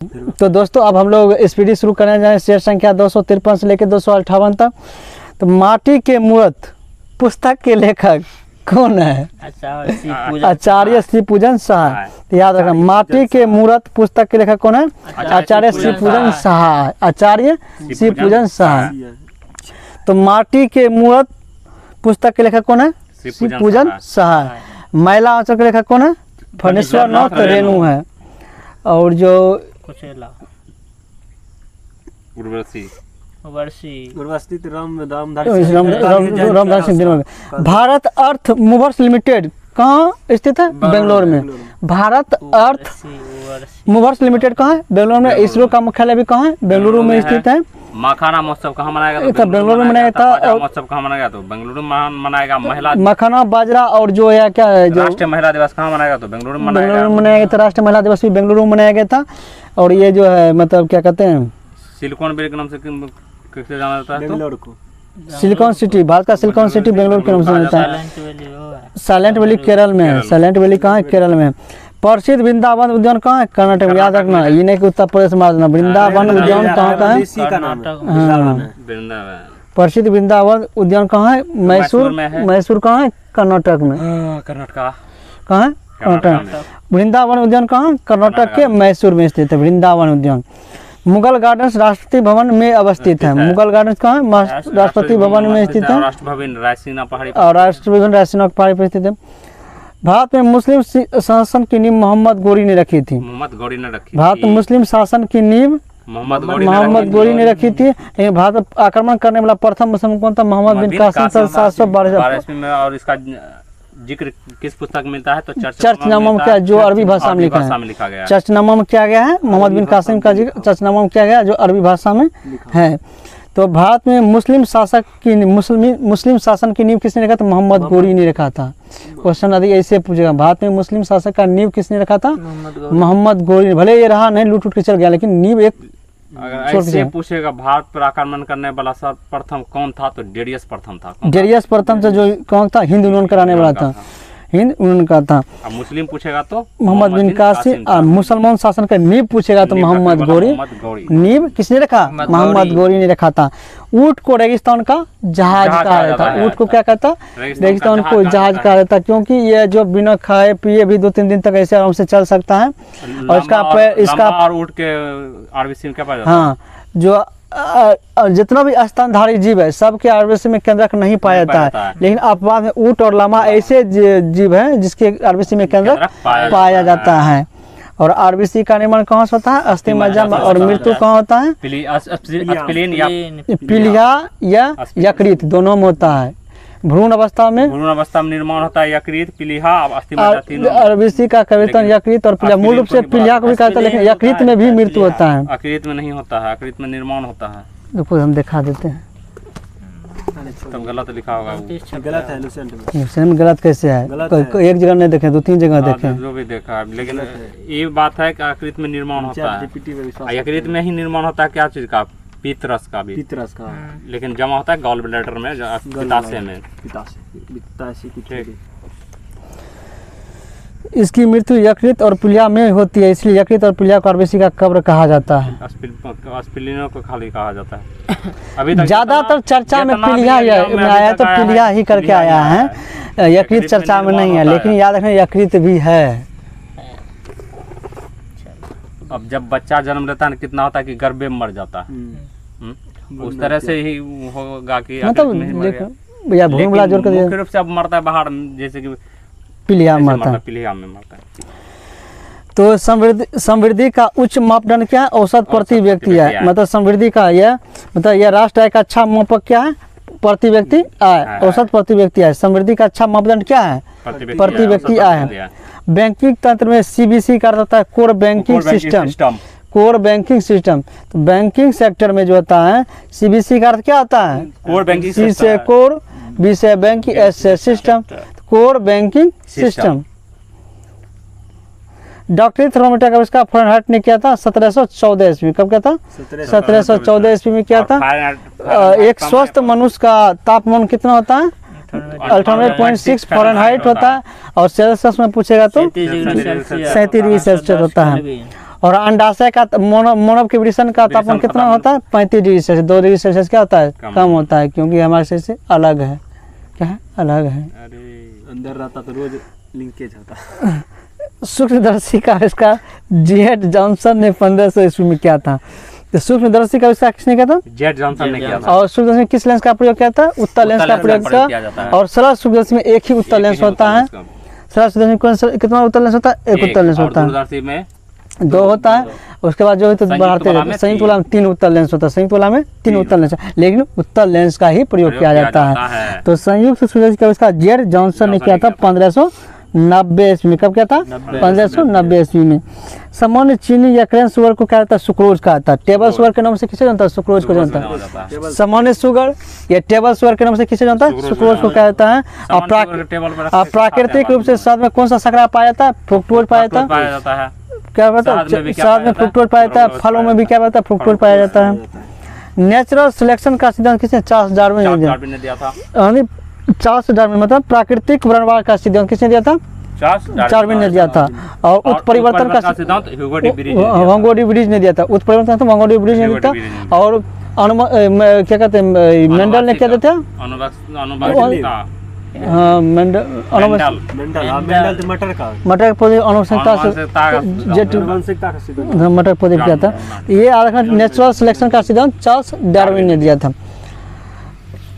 तो दोस्तों अब हम लोग स्पीडी शुरू करने जाए शेर संख्या 253 से लेकर 258 तक। तो माटी के मूर्त पुस्तक के लेखक कौन है? आचार्य श्री पूजन शाह। तो याद रखना, माटी के मूर्त पुस्तक के लेखक कौन है? आचार्य श्री पूजन शाह। आचार्य श्री पूजन शाह। तो माटी के मूर्त पुस्तक के लेखक कौन है? श्री पूजन शाह। महिला आंचल के लेखक कौन है? फणेश्वर नाथ रेणु है। और जो रामधारी सिंह। भारत अर्थ मूवर्स लिमिटेड कहाँ स्थित है? बेंगलोर में। भारत अर्थ मूवर्स लिमिटेड कहाँ है? बेंगलोर में। इसरो का मुख्यालय भी कहाँ है? बेंगलुरु में स्थित है। मखाना महोत्सव कहाँ मनाया गया? बेंगलुरु में मनाया था। महोत्सव कहाँ मनाया गया? तो बेंगलुरु में मनाएगा। महिला मखाना बाजरा और जो है क्या जो राष्ट्रीय महिला दिवस कहाँ मनाया गया? तो बेंगलुरु में मनाया गया था। राष्ट्रीय महिला दिवस भी बेंगलुरु में मनाया गया था। और ये जो है मतलब क्या कहते हैं, सिलिकॉन वैली के नाम से कैसे जाना जाता है? बेंगलुरु को सिलिकॉन सिटी, भारत का सिलिकॉन सिटी बेंगलुरु के नाम से जाता है। साइलेंट वैली केरल में है। साइलेंट वैली कहाँ है? केरल में। प्रसिद्ध वृंदावन उद्यान कहाँ है? कर्नाटक में। याद रखना, ये नहीं कि उत्तर प्रदेश में देना। वृंदावन उद्यान कहाँ का है? प्रसिद्ध वृंदावन उद्यान कहाँ है? मैसूर। मैसूर कहाँ है? कर्नाटक में। कर्नाटक कहाँ है? कर्नाटक। वृंदावन उद्यान कहाँ? कर्नाटक के मैसूर में स्थित है वृंदावन उद्यान। मुगल गार्डन्स राष्ट्रपति भवन में अवस्थित है। मुगल गार्डन्स कहाँ है? राष्ट्रपति भवन में स्थित है। राष्ट्रपति भवन रायसीना पहाड़ी पर स्थित है। भारत में मुस्लिम शासन की नींव मोहम्मद गोरी ने रखी थी। भारत में मुस्लिम शासन की नींव मोहम्मद गोरी ने रखी थी। भारत आक्रमण करने वाला प्रथम मुस्लिम कौन था? मोहम्मद बिन कासिम 712 में। और इसका जिक्र किस पुस्तक में मिलता है? तो चर्चनामा में क्या, जो अरबी भाषा में लिखा है। चर्चनामा में क्या गया है? मोहम्मद बिन कासिम का जिक्र चर्चनामा में क्या गया, जो अरबी भाषा में है। तो भारत में मुस्लिम शासन की नींव किसने रखा था? मोहम्मद गोरी ने रखा था। क्वेश्चन यदि ऐसे पूछेगा, भारत में मुस्लिम शासक का नींव किसने रखा था? मोहम्मद गोरी। भले ये रहा नहीं, लूट उठ के चल गया, लेकिन नींव एक अगर ऐसे पूछेगा भारत पर आक्रमण करने वाला सर्वप्रथम कौन था? तो डेरियस प्रथम था। डेरियस प्रथम से जो कौन था? हिंद यूनियन कराने वाला था। हिंद यूनियन का था। अब मुस्लिम पूछेगा तो मोहम्मद बिन कासिम। मुसलमान शासन का नींव पूछेगा तो मोहम्मद गोरी। नींव किसने रखा? मोहम्मद गोरी ने रखा था। ऊंट को रेगिस्तान का जहाज कहा जाता है। ऊंट को क्या कहता? रेगिस्तान को जहाज कहा जाता है, क्योंकि ये जो बिना खाए पिए भी 2-3 दिन तक ऐसे आराम से चल सकता है। और इसका ऊंट के आरबीसी में क्या पाया जाता है? हाँ, जो जितना भी स्तनधारी जीव है सबके आरबीसी में केंद्रक नहीं पाया जाता है। लेकिन अपवाद में ऊंट और लामा ऐसे जीव हैं जिसके आरबीसी में केंद्रक पाया जाता है। और आरबीसी का निर्माण कहाँ से होता है? अस्थि मज्जा। और मृत्यु कहाँ होता है? पीलिया या यकृत दोनों में होता है। भ्रूण अवस्था में निर्माण होता है यकृत, पीलिया, अस्थि मज्जा तीनों। आरबीसी का कवितन यकृत और पीलिया। मूल रूप से पीलिया को भी कहते हैं, लेकिन यकृत में भी मृत्यु होता है। यकृत में नहीं होता है, यकृत में निर्माण होता है। देखो हम दिखा देते हैं। तब गलत लिखा होगा। गलत है लुसेंट में। गलत कैसे है? एक जगह नहीं देखे, 2-3 जगह देखे। जो भी देखा है, लेकिन ये बात है कि यकृत में निर्माण होता है। यकृत में ही निर्माण होता है क्या चीज का? पित्तरस का भी। पित्तरस का। लेकिन जमा होता है गॉल ब्लैडर में, पित्ताशय में। इसकी मृत्यु यकृत और पीलिया में होती है, इसलिए यकृत और पीलिया को आरबीसी का कब्र कहा जाता है। स्प्लीनों को खाली कहा जाता है। अभी ज्यादातर चर्चा में पीलिया आया, तो पीलिया ही करके आया है। यकृत चर्चा में नहीं है, लेकिन याद रखना यकृत भी है। अब जब बच्चा जन्म लेता है कितना होता है कि गर्भ में मर जाता है। उस तरह से ही होगा कि मतलब या भूमि वाला जोड़ कर मुख्य रूप से अब मरता है बाहर, जैसे कि पीलिया में मरता है। तो समृद्धि का उच्च मापदंड क्या है? औसत प्रति व्यक्ति है। मतलब समृद्धि का यह मतलब यह राष्ट्र आय का अच्छा मापक क्या है? प्रति व्यक्ति आय। औसत प्रति व्यक्ति आय। समृद्धि का अच्छा मापदंड क्या है? प्रति व्यक्ति आय है। बैंकिंग तंत्र में सीबीसी का होता है core banking system. Core banking system. तो बैंकिंग सेक्टर में जो होता है सीबीसी का अर्थ क्या होता है? Core banking. सी से कोर, बी से बैंकिंग, एस से सिस्टम। Core banking system. डॉक्टरी थर्मोमीटर का आविष्कार फ़ारेनहाइट ने किया था 1714 ईस्वी। कब किया था? 1714 ईस्वी में किया था। एक स्वस्थ मनुष्य का तापमान कितना होता है? 98.6 फ़ारेनहाइट होता है। और सेल्सियस में पूछेगा तो 37 डिग्री सेल्सियस होता है। और अंडाशय का मानव के वृषण का तापमान कितना होता है? 35 डिग्री सेल्सियस। 2 डिग्री सेल्सियस क्या होता है? कम होता है, क्योंकि हमारे शरीर से अलग है। क्या है? अलग है। अंदर रहता तो रोज लिंकेज होता। सूक्ष्मदर्शी का आविष्कार जेड जॉनसन ने 1500 ईस्वी में किया था। तो सूक्ष्मदर्शी का आविष्कार किसने किया था? जेड जॉनसन ने किया था। और सूक्ष्मदर्शी में किस लेंस का प्रयोग किया था? उत्तल लेंस का प्रयोग किया जाता किया। है। और सरल सूक्ष्मदर्शी में एक ही उत्तल लेंस होता है। सरल सूक्ष्मदर्शी में कौन सा कितना उत्तल लेंस होता है? एक उत्तल लेंस होता है। दूरदर्शी में 2 होता है। उसके बाद जो है तो बढ़ाते रहते हैं। संयुक्त वाला में 3 उत्तल लेंस होता है। संयुक्त वाला में 3 उत्तल लेंस, लेकिन उत्तल लेंस का ही प्रयोग किया जाता है। तो संयुक्त सूक्ष्मदर्शी का आविष्कार जेड जॉनसन ने किया था 1590 ईस्वी में। कब किया था? 1590 ईस्वी में। सामान्य चीनी या क्रेन शुगर को क्या जाता है? सुक्रोज कहा जाता है। टेबल शुगर के नाम से किसे जानता है? सुक्रोज को जानता है। सामान्य शुगर या टेबल शुगर के नाम से किसे जानता है? सुक्रोज को कहा जाता है। और प्राकृतिक रूप से शहद में कौन सा शर्करा पाया जाता है? फ्रुक्टोज पाया जाता है। क्या पता? शहद में फ्रुक्टोज पाया जाता है। फलों में भी क्या पाता है? फ्रुक्टोज पाया जाता है। नेचुरल सिलेक्शन का सिद्धांत किसने? चार्ल्स डार्विन ने दिया था। चार्ल्स डार्विन मतलब प्राकृतिक वर्णवाद का सिद्धांत किसने दिया था? डार्विन ने दिया था। और उत्परिवर्तन का सिद्धांत ह्यूगो डी व्रीज ने दिया था। उत्परिवर्तन तो ह्यूगो डी व्रीज ने दिया था। और क्या कहते हैं मेंडल ने क्या दिया था? हाँ मेंडल मटर पौधे अनुवंशिकता से मटर पौधे किया था। ये नेचुरल सिलेक्शन का सिद्धांत चार्ल्स डार्विन ने दिया था।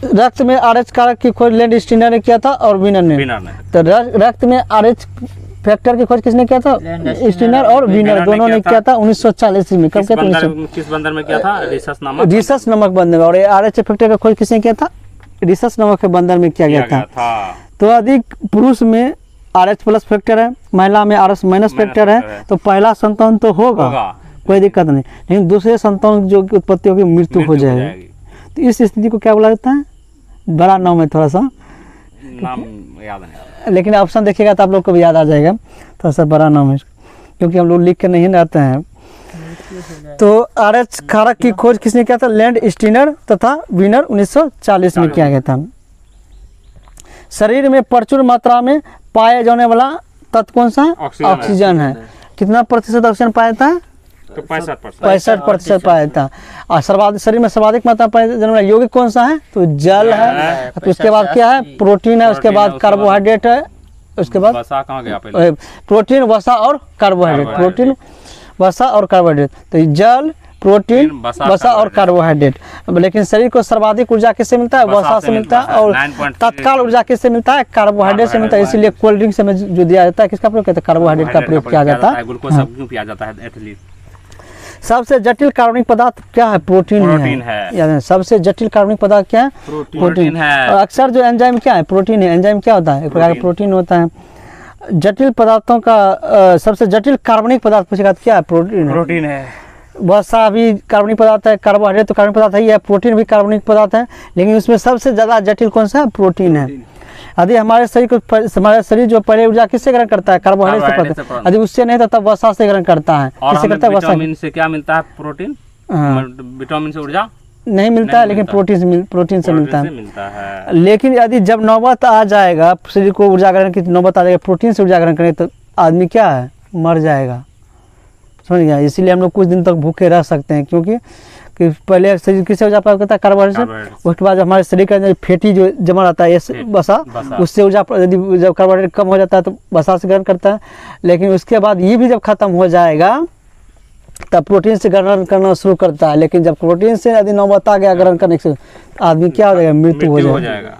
रक्त में आरएच कारक की खोज लैंड स्टीनर ने किया था और वीनर ने। तो रक्त में आरएच फैक्टर की खोज किसने किया था? स्टीनर और वीनर दोनों ने किया था 1940 में। कब किया था? किस बंदर में किया था? रिसस नामक बंदर में। और आरएच फैक्टर का खोज किसने किया था? रिसस नामक के बंदर में किया गया था। तो अधिक पुरुष में आरएच प्लस फैक्टर है, महिला में आरएच माइनस फैक्टर है, तो पहला संतान तो होगा, कोई दिक्कत नहीं, लेकिन दूसरे संतान जो की उत्पत्ति होगी मृत्यु हो जाएगी। तो इस स्थिति को क्या बोला जाता है? बड़ा नाम है, थोड़ा सा नाम याद नहीं, लेकिन ऑप्शन देखिएगा तो आप लोग को भी याद आ जाएगा। थोड़ा सा बड़ा नाम है क्योंकि हम लोग लिख के नहीं रहते हैं। तो आरएच कारक की खोज किसने किया था? लैंड स्टीनर तथा वीनर 1940 में किया गया था। शरीर में प्रचुर मात्रा में पाए जाने वाला तत्व कौन सा है? ऑक्सीजन है। कितना प्रतिशत ऑक्सीजन पाया था? तो 65% पाया था। और शरीर में सर्वाधिक मात्रा पाया जाने वाला यौगिक कौन सा है? तो जल है। तो उसके बाद क्या है? प्रोटीन है। उसके बाद कार्बोहाइड्रेट है। उसके बाद वसा कहाँ गया पहले? प्रोटीन, वसा और कार्बोहाइड्रेट। प्रोटीन, वसा और कार्बोहाइड्रेट। तो जल, प्रोटीन, वसा और कार्बोहाइड्रेट। लेकिन शरीर को सर्वाधिक ऊर्जा किससे मिलता है? वसा से मिलता है। और तत्काल ऊर्जा किससे मिलता है? कार्बोहाइड्रेट से मिलता है। इसीलिए कोल्ड ड्रिंक से जो दिया जाता है किसका प्रयोग करते हैं? कार्बोहाइड्रेट का प्रयोग किया जाता है। ग्लूकोज सब क्यों पिया जाता है? एथलीट। सबसे जटिल कार्बनिक पदार्थ क्या है? प्रोटीन है। सबसे जटिल कार्बनिक पदार्थ क्या है? प्रोटीन है। और अक्सर जो एंजाइम क्या है? प्रोटीन है। एंजाइम क्या होता है? एक प्रकार का प्रोटीन होता है। जटिल पदार्थों का सबसे जटिल कार्बनिक पदार्थ पूछेगा तो क्या है? प्रोटीन है। वसा भी कार्बनिक पदार्थ है। कार्बोहाइड्रेट तो कार्बनिक पदार्थ ही है। प्रोटीन भी कार्बनिक पदार्थ है, लेकिन उसमें सबसे ज्यादा जटिल कौन सा है? प्रोटीन है। यदि हमारे शरीर जो पहले ऊर्जा किससे ग्रहण करता है? कार्बोहाइड्रेट से। यदि उससे नहीं तो तब वसा से ग्रहण करता है। किससे करता है? विटामिन से क्या मिलता है? प्रोटीन। विटामिन से ऊर्जा नहीं मिलता है, लेकिन प्रोटीन से मिलता है। लेकिन यदि जब नौबत आ जाएगा शरीर को ऊर्जा ग्रहण की नौबत आ जाएगा, प्रोटीन से ऊर्जा ग्रहण करें तो आदमी क्या है? मर जाएगा। समझ गया? इसीलिए हम लोग कुछ दिन तक भूखे रह सकते हैं, क्योंकि कि पहले शरीर किससे ऊर्जा प्राप्त करता है? कार्बोहाइड्रेट से। उसके बाद हमारे शरीर का जो फैटी जो जमा रहता है वसा, उससे ऊर्जा, यदि जब कार्बोहाइड्रेट कम हो जाता है तो वसा से ग्रहण करता है। लेकिन उसके बाद ये भी जब खत्म हो जाएगा तब प्रोटीन से ग्रहण करना शुरू करता है। लेकिन जब प्रोटीन से यदि नौबत आ गया ग्रहण करने से, आदमी क्या हो जाएगा? मृत्यु हो जाएगा।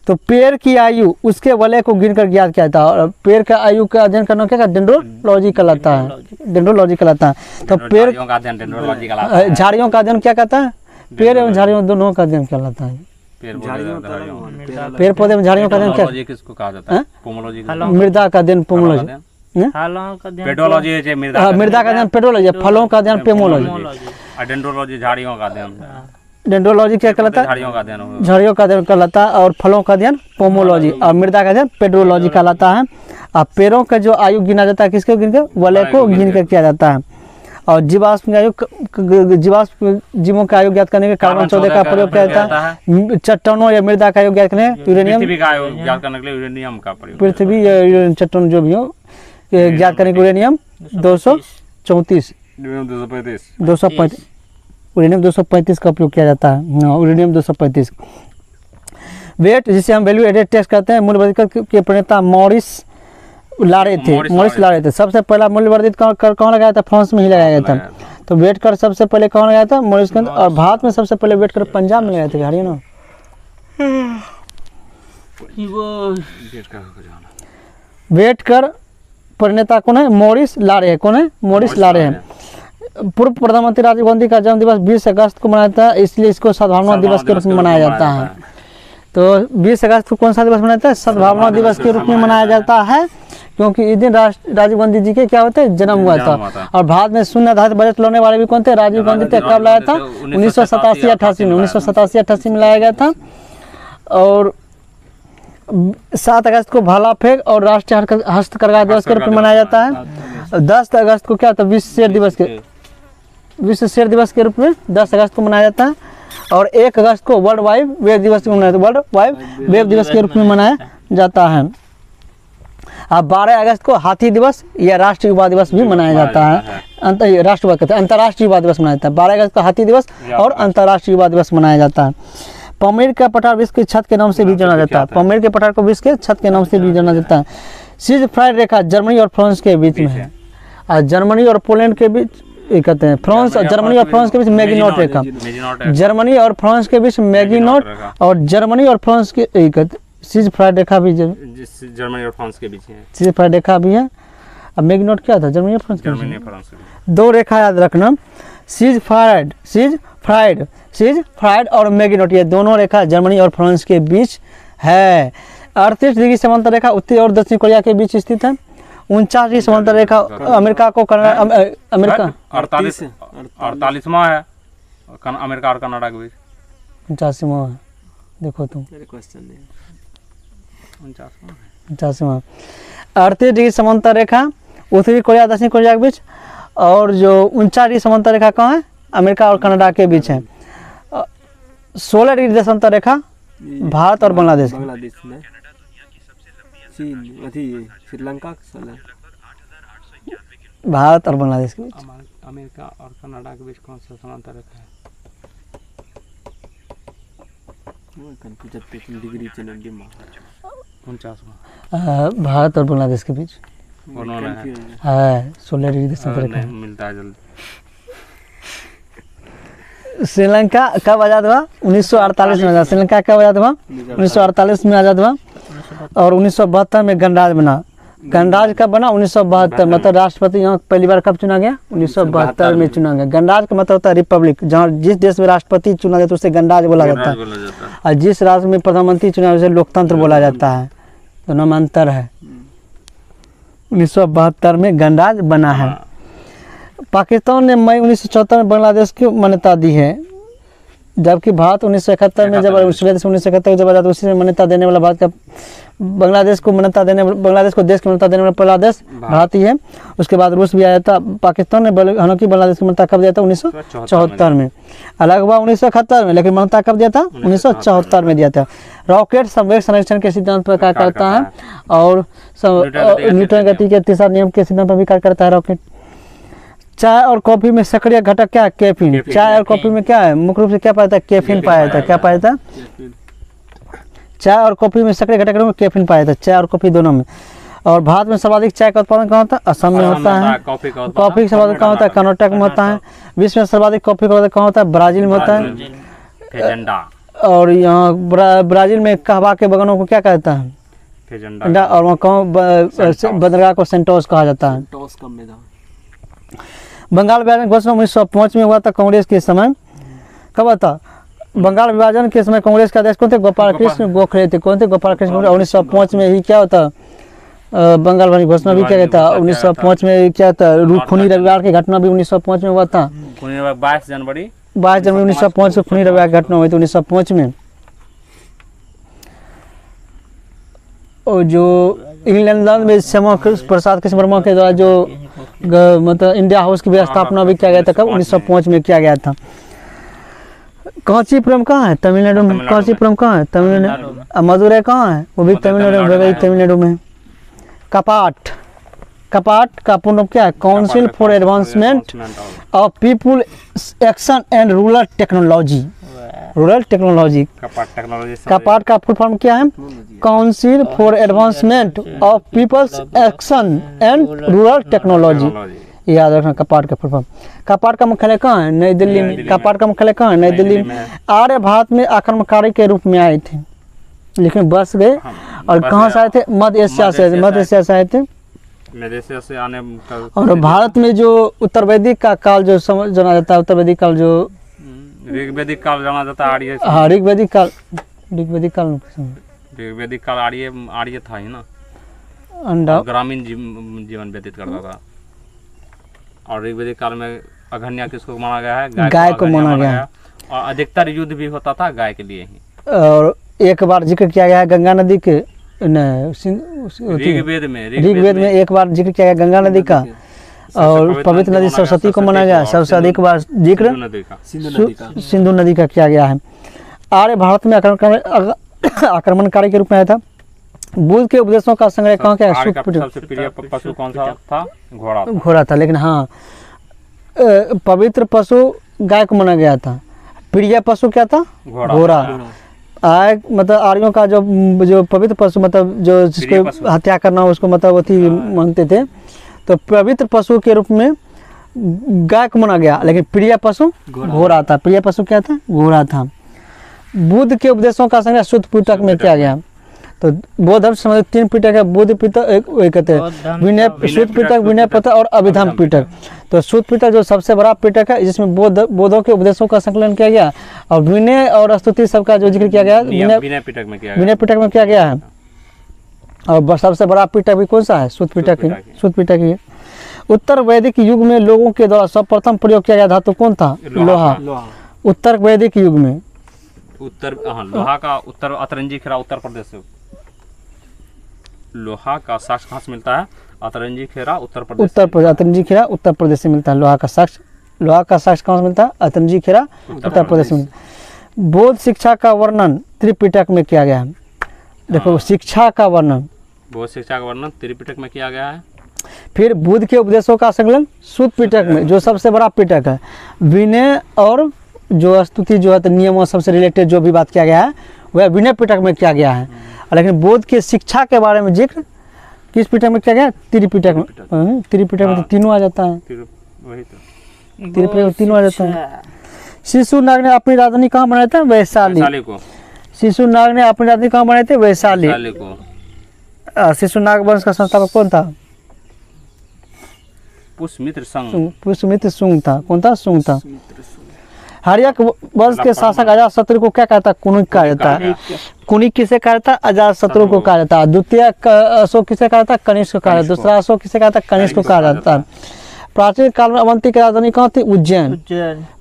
तो पेड़ की आयु उसके वलय को गिनकर ज्ञात किया था। और पेड़ का आयु का अध्ययन करना क्या? डेंड्रोलॉजी कहलाता है। डेंड्रोलॉजी कहलाता है। तो पेड़ झाड़ियों का अध्ययन क्या कहता है? पेड़ एवं झाड़ियों दोनों का अध्ययन कहलाता है। पेड़ पौधे में झाड़ियों का अध्ययन क्या? किसको कहा जाता है? पोमोलॉजी। मृदा का अध्ययन पोमोलॉजी। पेडोलॉजी मृदा का अध्ययन पेडोलॉजी। फलों का अध्ययन पेमोलॉजी। डेंड्रोलॉजी झाड़ियों का अध्ययन। डेंड्रोलॉजी क्या कहलाता है? झाड़ियों का अध्ययन कहलाता है। और फलों का अध्ययन पोमोलॉजी। और मृदा का अध्ययन पेड्रोलॉजी कहलाता है। और पेड़ों का जो आयु गिना जाता है किसको गिन कर? वलय को गिन कर किया जाता है। और जीवाश्म जीवों का आयु ज्ञात करने के कार्बन 14 का प्रयोग किया जाता है। चट्टानों या मृदा का आयु ज्ञात करने यूरेनियम, पृथ्वी या चट्टान जो भी हो ज्ञात करने के यूरेनियम 200 234 235 235 यूरेनियम 235 का उपयोग किया जाता है। हाँ, यूरेनियम 235। वेट जिसे हम वैल्यू एडेड टेस्ट करते हैं, मूल्यवर्धित के प्रणेता मॉरिस लारे थे। मॉरिस लारे थे। सबसे पहला मूल्यवर्धित कौन लगाया था? फ्रांस में ही लगाया गया था। तो वेट कर सबसे पहले कौन लगाया था? मॉरिस के अंदर। और भारत में सबसे पहले वेट कर पंजाब में लगाया था, हरियाणा। वेट कर प्रणेता कौन है? मॉरिस लारे है। कौन है? मॉरिस लारे है। पूर्व प्रधानमंत्री राजीव गांधी का जन्म दिवस 20 अगस्त को मनाया था, इसलिए इसको सद्भावना दिवस के रूप में मनाया जाता है। तो 20 अगस्त को कौन सा दिवस मनाया जाता है? सद्भावना दिवस के रूप में मनाया जाता है, क्योंकि इस दिन राजीव गांधी जी के क्या होते हैं? जन्म हुआ था। और भारत में शून्य आधारित बजट लाने वाले भी कौन थे? राजीव गांधी थे। कब लाया था? 1987-88 में। 1987-88 में लाया गया था। और 7 अगस्त को भाला फेंक और राष्ट्रीय हस्तकरघा दिवस के रूप में मनाया जाता है। 10 अगस्त को क्या था? विश्व शेर दिवस के रूप में 10 अगस्त को मनाया जाता है। और 1 अगस्त को वर्ल्ड वाइड वेब दिवस को मनाया वर्ल्ड वाइड वेब दिवस के रूप में मनाया जाता है। अब 12 अगस्त को हाथी दिवस या राष्ट्रीय युवा दिवस भी मनाया जाता है। राष्ट्रीय कहते हैं, अंतर्राष्ट्रीय युवा दिवस मनाया जाता है। 12 अगस्त को हाथी दिवस और अंतर्राष्ट्रीय युवा दिवस मनाया जाता है। पमेर का पठार विश्व की छत के नाम से भी जाना जाता है। पमेर के पठार को विश्व के छत के नाम से भी जाना जाता है। सीज फायर रेखा जर्मनी और फ्रांस के बीच में है। और जर्मनी और पोलैंड के बीच कहते हैं, फ्रांस और जर्मनी और फ्रांस के बीच मैगिनोट रेखा। जर्मनी और फ्रांस के बीच मैगिनोट, और जर्मनी और फ्रांस के सीज फायर रेखा भी जर्मनी और फ्रांस के बीच है। सीज फायर रेखा भी है। अब मैगिनोट क्या था? जर्मनी और फ्रांस के बीच। 2 रेखा याद रखना, सीज फायर और मैगिनोट, ये दोनों रेखा जर्मनी और फ्रांस के बीच है। 38 डिग्री समांतर रेखा उत्तरी और दक्षिण कोरिया के बीच स्थित है। 49 डिग्री समांतर रेखा अमेरिका को अमेरिका 48वां है अमेरिका और कनाडा के बीच। 49वां है, देखो तुम 49वां। 38 डिग्री समांतर रेखा उत्तरी कोरिया दक्षिण कोरिया के बीच। और जो 49 डिग्री समांतर रेखा कहाँ है? अमेरिका और कनाडा के बीच है। 16 डिग्री समांतर रेखा भारत और बांग्लादेश में। श्रीलंका, भारत और बांग्लादेश के बीच। अमेरिका और कनाडा के बीच कौन सा समांतर रेखा है? भारत और बांग्लादेश के बीच है 16 डिग्री समांतर रेखा मिलता है जल्दी। श्रीलंका कब आज़ाद हुआ? 1948 में आज़ाद। श्रीलंका कब आज़ाद हुआ? 1948 में आज़ाद हुआ। और 1972 में गणराज्य बना। गणराज्य कब बना? 1972। मतलब राष्ट्रपति यहाँ पहली बार कब चुना गया? 1972 में चुना गया। गणराज्य का मतलब होता है रिपब्लिक, जहाँ जिस देश में राष्ट्रपति चुना जाता है उसे गणराज्य बोला जाता है। और जिस राज्य में प्रधानमंत्री चुना उसे लोकतंत्र बोला जाता है। दोनों में अंतर है। 1972 में गणराज्य बना है। पाकिस्तान ने मई 1974 में बांग्लादेश की मान्यता दी है, जबकि भारत 1971 में जब 1971 जब आजाद उसी में मान्यता देने वाला भारत का बांग्लादेश को देश की मान्यता देने वाला पहला देश भारत ही है। उसके बाद रूस भी आया था। पाकिस्तान ने हालांकि बांग्लादेश की मान्यता कब दिया था? 1974 में। अलग हुआ 1971 में, लेकिन मान्यता कब दिया था? 1974 में दिया था। रॉकेट संवेग संरक्षण के सिद्धांत पर कार्य करता है और न्यूटन गति के तीसरा नियम के सिद्धांत पर भी कार्य करता है रॉकेट। चाय और कॉफी में सक्रिय घटक क्या है? कैफीन। चाय और कॉफी में क्या है? मुख्य रूप से क्या पाया जाता है? कैफीन पाया जाता है। क्या पाया जाता है? चाय और कॉफी में सक्रिय घटक में कैफीन पाया जाता है, चाय और कॉफी दोनों में। और भारत में सर्वाधिक चाय का उत्पादन कहाँ होता है? असम में होता है। कॉफी का सर्वाधिक कहाँ होता है? कर्नाटक में होता है। विश्व में सर्वाधिक कॉफी का उत्पादन कहाँ होता है? ब्राजील में होता है। और यहाँ ब्राजील में कहवा के बगानों को क्या कहता है? और वहाँ बंदरगाह को सेंटोस कहा जाता है। बंगाल विभाजन घोषणा 1905 में हुआ था कांग्रेस के समय। कब था? बंगाल विभाजन के समय कांग्रेस का अध्यक्ष कौन थे? गोपाल कृष्ण गोखले थे। कौन थे? गोपाल कृष्ण गोखले। 1905 में ही क्या होता? बंगाल विभाजन घोषणा भी क्या कहता? 1905 में क्या था? खूनी रविवार की घटना भी 1905 में हुआ था। 22 जनवरी 1905 को खूनी रविवार की घटना हुई थी 1905 में। और जो इंग्लैंड में श्यामा प्रसाद कृष्ण वर्मा के द्वारा जो मतलब इंडिया हाउस की स्थापना भी किया गया था। कब? 1905 में किया गया था। कांचीपुरम कहाँ है? तमिलनाडु में। कांचीपुरम कहाँ है? तमिलनाडु। मदुरै कहाँ है? वो भी तमिलनाडु में। कपाट कपाट का पूर्ण रूप क्या है? Council for advancement of people action and rural technology. Rural technology. CAPART technology. CAPART का फुल फॉर्म क्या है? Council for advancement of peoples action and rural technology. याद रखना कपाट का फुल फॉर्म। कपाट का मुख्यालय कहाँ है? नई दिल्ली में। कपाट का मुख्यालय कहाँ है? नई दिल्ली में। आर्य भारत में आक्रमणकारी के रूप में आए थे, लेकिन बस गए। और कहाँ से आए थे? मध्य एशिया से। मध्य एशिया से आए थे। मध्य एशिया से आने और भारत में जो उत्तर वैदिक का काल जो जाना जाता है, उत्तर वैदिक काल जो ऋग्वेदिक काल जाना जाता है आर्य। हाँ, ऋग्वेदिक काल। ऋग्वेदिक काल आर्य था ही ना। अंडा ग्रामीण जीवन व्यतीत करता था। और ऋग्वेदिक काल में अघन्या किसको माना गया है? गाय को माना गया है। और अधिकतर युद्ध भी होता था गाय के लिए ही। और एक बार जिक्र किया गया है गंगा नदी के, ऋग्वेद में एक बार जिक्र किया गया गंगा नदी का। और पवित्र नदी सरस्वती को माना गया है। सबसे अधिक बार जिक्र सिंधु नदी का किया गया है। आर्य भारत में आक्रमणकारी के रूप में आया था। बुद्ध के उपदेशों का संग्रह कहाँ क्या है? सबसे प्रिय पशु कौन सा था? घोड़ा था। लेकिन हाँ, पवित्र पशु गाय को माना गया था। प्रिय पशु क्या था? घोड़ा। मतलब आर्यों का जो पवित्र पशु, मतलब जो जिसको हत्या करना उसको मतलब अति मानते थे, तो पवित्र पशु के रूप में गाय को माना गया। लेकिन प्रिय पशु घोड़ा था। प्रिय पशु क्या था? घोड़ा था। बुद्ध के उपदेशों का संग्रह शुद्ध पिटक में किया गया। तो बौद्ध धर्म से 3 पिटक है। बुद्ध पिटक कहते हैं, विनय शुद्ध पिटक, विनय पिटक और अभिधम्म पिटक। तो शुद्ध पिटक जो सबसे बड़ा पिटक है, जिसमें बौद्धों के उपदेशों का संकलन किया गया। और विनय और स्तुति सबका जो जिक्र किया गया विनय पिटक में किया गया है। और सबसे बड़ा पिटक भी कौन सा है? शुद्ध पिटक ही। उत्तर वैदिक युग में लोगों के द्वारा सर्वप्रथम प्रयोग किया गया धातु कौन था? लोहा। उत्तर वैदिक युग में लोहा का उत्तर अतरंजी खेरा उत्तर प्रदेश से। लोहा का साक्ष्य कहाँ से मिलता है? अतरंजी खेरा उत्तर प्रदेश। अतरंजी खेरा उत्तर प्रदेश से मिलता है। लोहा का साक्ष्य कहाँ से मिलता है? अतरंजी खेरा उत्तर प्रदेश में। बौद्ध शिक्षा का वर्णन त्रिपिटक में किया गया है। देखो, शिक्षा का वर्णन त्रिपिटक में किया गया है। फिर बुद्ध के उपदेशों का संकलन शुद्ध पिटक में, जो सबसे बड़ा पिटक है। विनय और जो स्तुति जो है तो नियमों सबसे रिलेटेड जो भी बात किया गया है वह विनय पिटक में किया गया है। लेकिन बुद्ध की शिक्षा के बारे में जिक्र किस पिटक में किया गया? त्रिपिटक में। त्रिपिटक में तो तीनों आ जाता है, त्रिपिटक में तीनों आ जाता है। शिशुनाग ने अपनी राजधानी कहाँ बनाया था? वैशाली। शिशुनाग ने अपनी राजधानी कहाँ बनाई थी? वैशाली। शिशुनाग वंश का संस्थापक कौन था? पुष्यमित्र सुंग था। कौन था? सुंग था। हर्यक वंश के शासक अजातशत्रु को क्या कहता? कुनिक कहा जाता है। कुनिक किसे कहा जाता? अजातशत्रु को कहा जाता है। द्वितीय अशोक किसे कहा जाता? कनिष्क को कहा जाता है। दूसरा अशोक किसे कहा जाता? कनिष्क को कहा जाता है। प्राचीन काल में अवंती की राजधानी कहाँ थी? उज्जैन।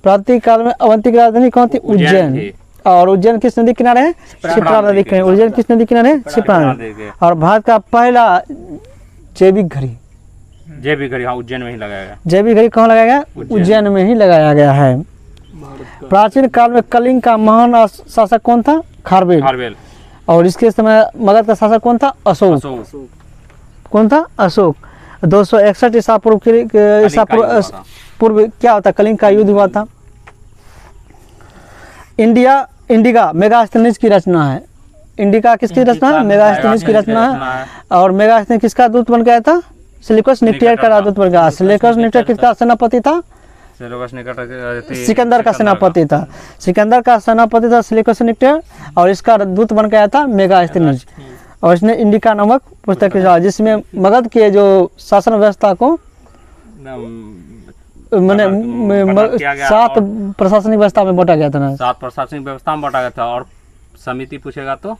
प्राचीन काल में अवंती की राजधानी कहाँ थी? उज्जैन। और उज्जैन किस नदी किनारे है? क्षिप्रा नदी किनारे। उज्जैन किस नदी किनारे है? क्षिप्रा नदी। और भारत का पहला जैविक घड़ी उज्जैन में ही लगाया गया। जैविक घड़ी कहाँ लगाया गया? उज्जैन में ही लगाया गया है। प्राचीन काल में कलिंग का महान शासक कौन था? खारवेल। और इसके समय मगध का शासक कौन था? अशोक। कौन था? अशोक। 261 ईसा पूर्व क्या होता? कलिंग का युद्ध हुआ था। इंडिका मेगास्थनीज की रचना है। इंडिका किसकी रचना है? मेगास्थनीज की रचना है। और मेगास्थनीज किसका दूत बन गया था? सिलिकस निक्टर का राजदूत बन गया। सिलिकस निक्टर किसका सेनापति था? सिकंदर का सेनापति था। सिकंदर का सेनापति था सिलिकस निक्टर, और इसका दूत बन गया था मेगास्थनीज। और इसने इंडिका नामक पुस्तक लिखा जिसमें मगध के जो शासन व्यवस्था को मैंने 7 प्रशासनिक व्यवस्था में बांटा गया था ना। 7 प्रशासनिक व्यवस्था में बांटा गया था। और समिति पूछेगा तो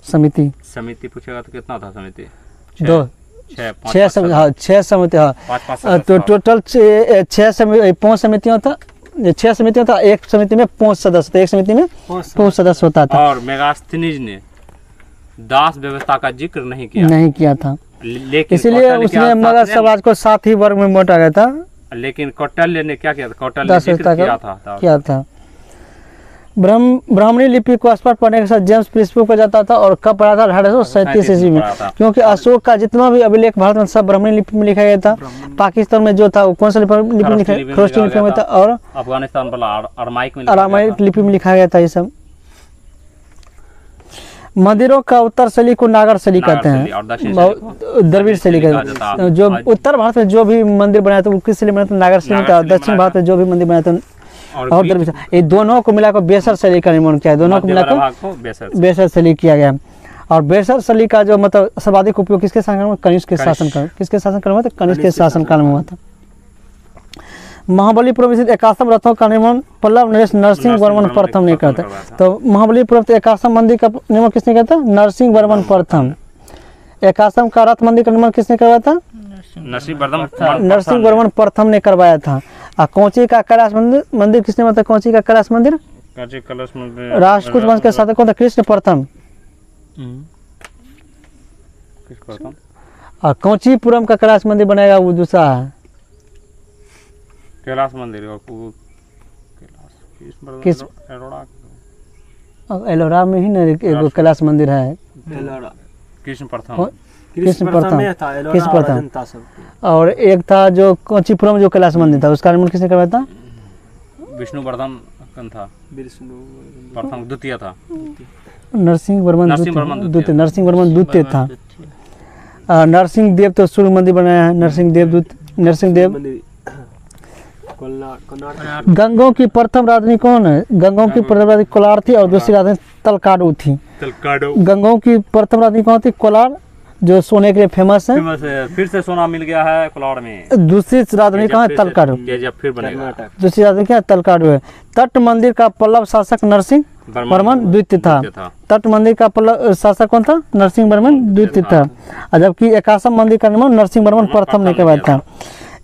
समिति पूछेगा तो कितना था? समिति 6 समिति। तो टोटल 5 समितियों था। 6 समितियों था। एक समिति में 5 सदस्य थे। एक समिति में 5 सदस्य होता था। और मेगास्थनीज ने दास व्यवस्था का जिक्र नहीं किया था। इसलिए उसने मगध साम्राज्य को 7 ही वर्ग में बांटा गया था। लेकिन कौटिल्य ने क्या किया था? कौटिल्य ने किया था। ब्राह्मणी लिपि को स्पष्ट पढ़ने के साथ जेम्स प्रिंसिपल को जाता था और कब पढ़ा था 1837 ईस्वी में, क्योंकि अशोक का जितना भी अभिलेख भारत में सब ब्राह्मणी लिपि में लिखा गया था। पाकिस्तान में जो था वो कौन सा लिपि में लिखा, खरोष्टी लिपि में था, और अफगानिस्तान वाला अरामाइक लिपि में लिखा गया था। ये सब मंदिरों का उत्तर शैली को नागर शैली कहते हैं, द्रविड़ शैली कहते हैं। जो उत्तर भारत में जो भी मंदिर बनाया था वो किस शैली में बनाया था, नागर शैली था। दक्षिण भारत में जो भी मंदिर बनाया था और द्रविड़, ये दोनों को मिलाकर बेसर शैली का निर्माण किया है। दोनों को मिलाकर बेसर शैली किया गया। और बेसर शैली का जो मतलब सर्वाधिक उपयोग किसके शासनकाल में, कनिष्क के शासनकाल, किसके शासनकाल में, कनिष्क के शासनकाल में हुआ था। महाबलीपुरम स्थित 81 रथों का निर्माण पल्लव नरेश नरसिंह वर्मन प्रथम ने करता। तो महाबलीपुरम 81 मंदिर का निर्माण किसने किया था, नरसिंह वर्मन प्रथम। 81 का रथ मंदिर का निर्माण किसने करवाया था, नरसिंह वर्मन प्रथम ने करवाया था। और कोची का कैलाश मंदिर किसने बताया, कोची का कैलाश मंदिर राष्ट्रकूट वंश के शासक कौन था, कृष्ण प्रथम। और कोचीपुरम का कैलाश मंदिर बनेगा वो दूसरा है, कैलाश मंदिर किस एलोरा में ही ना एक कैलाश मंदिर है, कृष्ण प्रथम। और एक था जो कोचीपुरम जो कैलाश मंदिर था उसका निर्माण किसने करवाया था, विष्णुवर्धन था, प्रथम द्वितीय था, नरसिंह वर्मन द्वितीय, नरसिंह वर्मन द्वितीय था। नरसिंह देव तो सूर्य मंदिर बनाया है, नरसिंह देव। गंगों की प्रथम राजधानी कौन है, गंगों की प्रथम राजधानी कोलार थी और दूसरी राजधानी तलकाडू थी। गंगों की प्रथम राजधानी कौन थी, कोलार, जो सोने के लिए फेमस है। फिर से सोना मिल गया है कोलार में। दूसरी राजधानी कहाँ है, तलकाडू। फिर बनेगा दूसरी राजधानी क्या है, तलकाडू है। तट मंदिर का पल्लव शासक नरसिंह वर्मन द्वितीय था। तट मंदिर का पल्लव शासक कौन था, नरसिंह वर्मन द्वितीय था। जबकि 81 मंदिर का निर्माण नरसिंह वर्मन प्रथम ने करवाया था।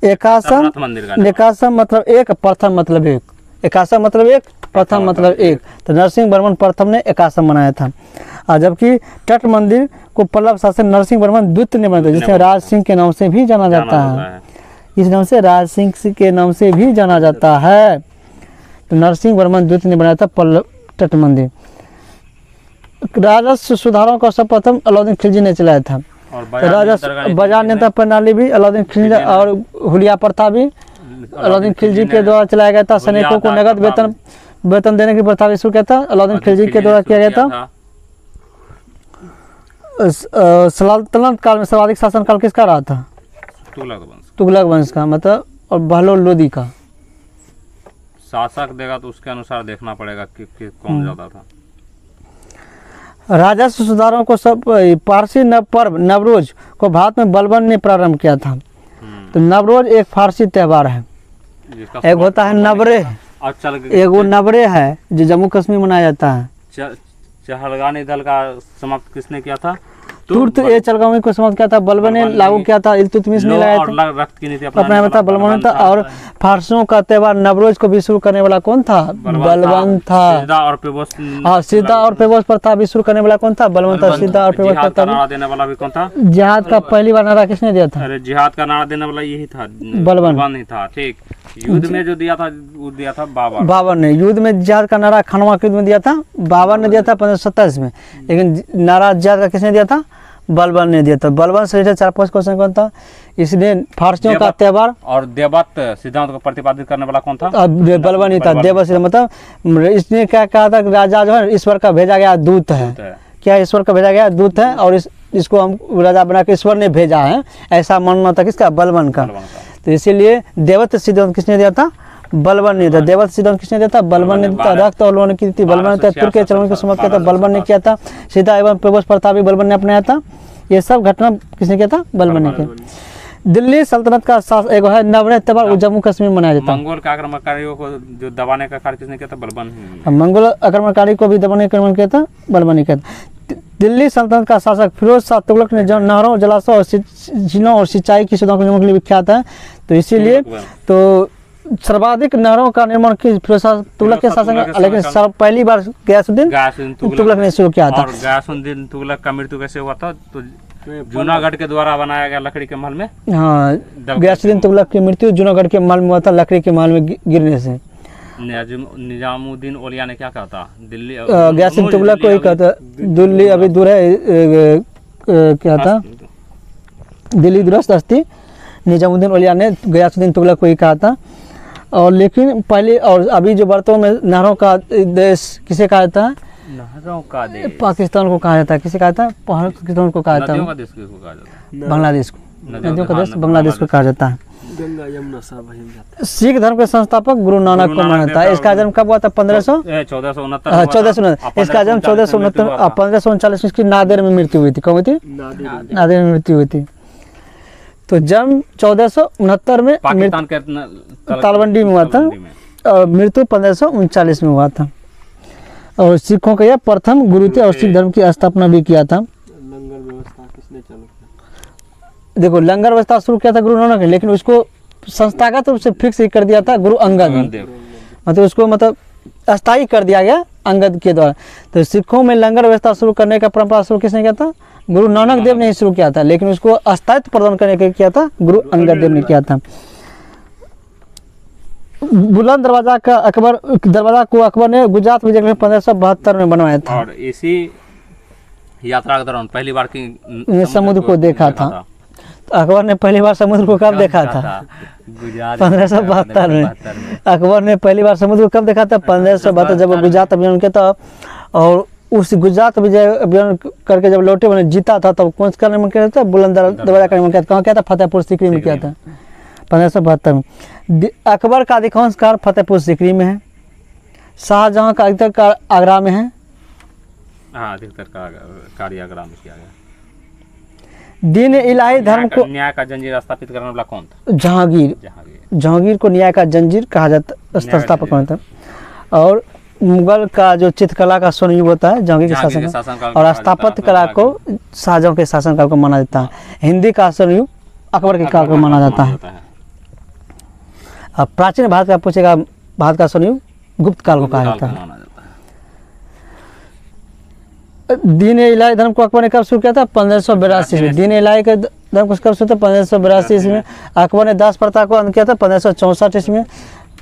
81 मतलब एक, प्रथम मतलब एक, 81 मतलब एक, प्रथम मतलब एक, तो नरसिंह वर्मन प्रथम ने 81 बनाया था। और जबकि तट मंदिर को पल्लव शासक नरसिंह वर्मन द्वितीय ने बनाया, जिसे राज सिंह के नाम से भी जाना जाता है। इस नाम से राज सिंह के नाम से भी जाना जाता है। तो नरसिंह वर्मन द्वितीय ने बनाया था पल्लव तट मंदिर। राजस्व सुधारों का सर्वप्रथम अलाउद्दीन खिलजी ने चलाया था। राजस्व बाजार नेता प्रणाली भी अलाउद्दीन खिलजी और हुलिया प्रथा भी अलाउद्दीन खिलजी के द्वारा चलाया गया था। सैनिकों को नगद वेतन देने की प्रथा भी शुरू किया था, अलाउद्दीन खिलजी के द्वारा किया गया था। सल्तनत काल में सर्वाधिक शासनकाल किसका रहा था, तुगलक वंश का, मतलब और बहलोल लोदी का। शासक देगा तो उसके अनुसार देखना पड़ेगा कि कौन ज्यादा था। राजस्व सुधारों को सब पारसी पर्व नवरोज को भारत में बलबन ने प्रारंभ किया था। तो नवरोज एक फारसी त्यौहार है। एक होता है नवरे, एक वो नवरे है जो जम्मू कश्मीर मनाया जाता है। चहलगानी दल का समाप्त किसने किया था, तुर्त ए चलगामी को समाप्त किया था, बलबन ने लागू किया था, इल्तुतमिश ने लाया था, रक्त की नीति अपनाया था, बलबन था। और फारसियों का त्यौहार नवरोज को भी शुरू करने वाला कौन था, बलबन था। हाँ, सीधा और पेबोस प्रथा भी शुरू करने वाला कौन था, बलबन था। सीधा और पेबोस प्रथा देने वाला भी कौन था, जिहाद का पहली बार नारा किसने दिया था, अरे जिहाद का नारा देने वाला यही था, बलबन ही था। ठीक, युद्ध में जो दिया था वो दिया था बाबर ने। युद्ध में जिहाद का नारा खानवा के युद्ध में दिया था, बाबर ने दिया था 1527 में। लेकिन नारा जिहाद का किसने दिया था, बलबन ने दिया था। बलबन से 4-5 क्वेश्चन कौन था, इसलिए फारसियों का त्यौहार और देवत सिद्धांत को प्रतिपादित करने वाला कौन था, बलबन ही था। देवत मतलब इसने क्या कहा था, राजा जो है ईश्वर का भेजा गया दूत है। क्या ईश्वर का भेजा गया दूत है और इसको हम राजा बना के ईश्वर ने भेजा है, ऐसा मानना था किसका, बलबन का। तो इसीलिए देवत सिद्धांत किसने दिया था, बलबन ने था। देवत सिद्धांत किसने दिया था, बलबन ने दिया। रक्त और लोन की थी, बलबन ने। तुर्क के चलन को समाप्त किया था, बलबन ने किया था। सीधा एवं पेबोस प्रथा भी बलबन ने अपनाया था। ये सब घटना किसने किया था, बलबन ने किया। दिल्ली सल्तनत का एक है नवरे त्यौहार, वो जम्मू कश्मीर में मनाया जाता है। मंगोल आक्रमणकारियों को जो दबाने का कार्य किसने किया था, बलबन ही। मंगोल आक्रमणकारी को भी दबाने का कार्य किया था, बलबन ने किया था। दिल्ली सल्तनत का शासक फिरोज शाह तुगलक ने नहरों, जलाशयों और झीलों और सिंचाई की सुविधाओं के निर्माण के लिए विख्यात है। तो इसीलिए तो सर्वाधिक नहरों का निर्माण फिरोज शाह तुगलक के शासन, लेकिन पहली बार गयासुद्दीन तुगलक ने शुरू किया था। और गयासुद्दीन तुगलक का मृत्यु कैसे हुआ था, तो जूनागढ़ के द्वारा बनाया गया लकड़ी के महल में। हाँ, गयासुद्दीन तुगलक की मृत्यु जूनागढ़ के महल में हुआ था, लकड़ी के महल में गिरने से। निजामुद्दीन औलिया ने क्या कहा था? दिल्ली गयासुद्दीन तुगलक को ही कहता, दिल्ली अभी दूर है, क्या था, दिल्ली दुरुस्त अस्ति, निजामुद्दीन औलिया ने गयासुद्दीन तुगलक को ही कहा था। और लेकिन पहले और अभी जो वर्तमान में नहरों का देश किसे कहा जाता है? नहरों का देश पाकिस्तान को कहा जाता है। किसे कहा जाता है? पाकिस्तान को कहा जाता नदियों है, का देश किसको कहा जाता है? बांग्लादेश को, नदियों का देश बांग्लादेश को कहा जाता है। गंगा यमुना सब वहीं जाते सिख धर्म के संस्थापक गुरु नानक को माना जाता है। इसका जन्म कब हुआ था? 1469। इसका जन्म 1469, 1539 इसकी नादेर में मृत्यु हुई थी। कब हुई थी? हैं। नादेर में मृत्यु हुई थी। तो जन्म 1469 में, पाकिस्तान के तालबंडी में हुआ था, और मृत्यु 1539 में हुआ था। और सिखों का यह प्रथम गुरु थे और सिख धर्म की स्थापना भी किया था। लंगर व्यवस्था किसने चालू किया? देखो, लंगर व्यवस्था शुरू किया था गुरु नानक ने, लेकिन उसको संस्थागत रूप से फिक्स ही कर दिया था गुरु अंगद ने। मतलब उसको मतलब अस्थायी कर दिया गया अंगद के द्वारा। तो सिखों में लंगर व्यवस्था शुरू करने का परंपरा शुरू किसने किया था? गुरु नानक देव ने ही शुरू किया था, लेकिन उसको अस्थायित्व प्रदान करने के किया था गुरु अंगद देव ने किया था। बुलंद दरवाजा का दरवाजा को अकबर ने गुजरात विजय में 1572 में बनवाया था। और इसी यात्रा के दौरान पहली बार की समुद्र को देखा था। तो अकबर ने पहली बार समुद्र को कब देखा था? 1572 में। अकबर ने पहली बार समुद्र को कब देखा था? 1572, जब वो गुजरात अभियान के था। और उस गुजरात विजय अभियान करके जब लौटे, मैंने जीता था, तब कौन सा निर्माण किया था? बुलंद दरवाजा का निर्माण किया था। कहाँ किया था? फतेहपुर सीकरी में किया था, 1572 में। अकबर का अधिकांश कार्य फतेहपुर सीकरी में है। शाहजहां का अधिकतर कार्य आगरा में है। हाँ, अधिकतर का कार्य आगरा में किया गया। दीन इलाही धर्म को न्याय का जंजीर स्थापित करने वाला कौन था? जहांगीर। जहांगीर को न्याय का जंजीर कहा जाता, संस्थापक कौन था? और मुगल का जो चित्रकला का स्वर्ण होता है जहांगीर के शासनकाल, और स्थापत्य कला को शाहजहां के शासनकाल को माना जाता है। हिंदी का स्वर्ण अकबर के काल को माना जाता है। अब प्राचीन भारत का पूछेगा, भारत का स्वर्ण गुप्त काल को कहा जाता है। दीन इलाही धर्म को अकबर ने कब शुरू किया था? 1582 में। दीन इलाही के धर्म को कब शुरू था? 1582 में। अकबर ने दास प्रथा को अंत किया था 1564 में।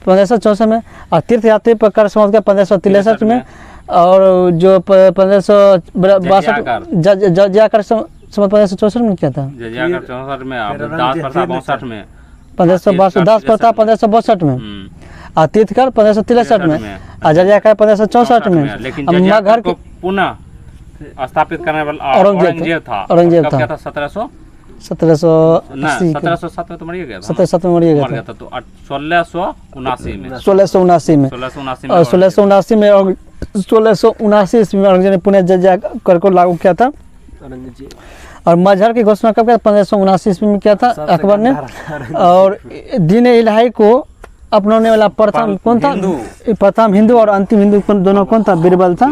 1564 में। और तीर्थ यात्री पर कर समाप्त किया 1563 में। और जो 1562 जजिया कर समाप्त 1564 में किया था। जजिया कर 64 में, अब दास प्रथा 62 में। 1562 दास प्रथा 1562 में। और तीर्थकर 1563 में। और जजिया कर 1564 में। लेकिन अब जजिया घर को पुनः स्थापित करने वाला औरंगजेब था। औरंगजेब था। 1700 1707 में तो मर गया था। 1707 में मर गया था। तो 1679 में 1679 में। 1679 और 1679 में, और 1679 ईस्वी में औरंगजेब ने पुनः जजिया कर को लागू किया था। औरंगजेब और मजहर की घोषणा कब किया? 1579 ईस्वी में किया था अकबर ने। और दीन इलाही को अपनाने वाला प्रथम कौन था? प्रथम हिंदू और अंतिम हिंदू दोनों कौन था? बीरबल था।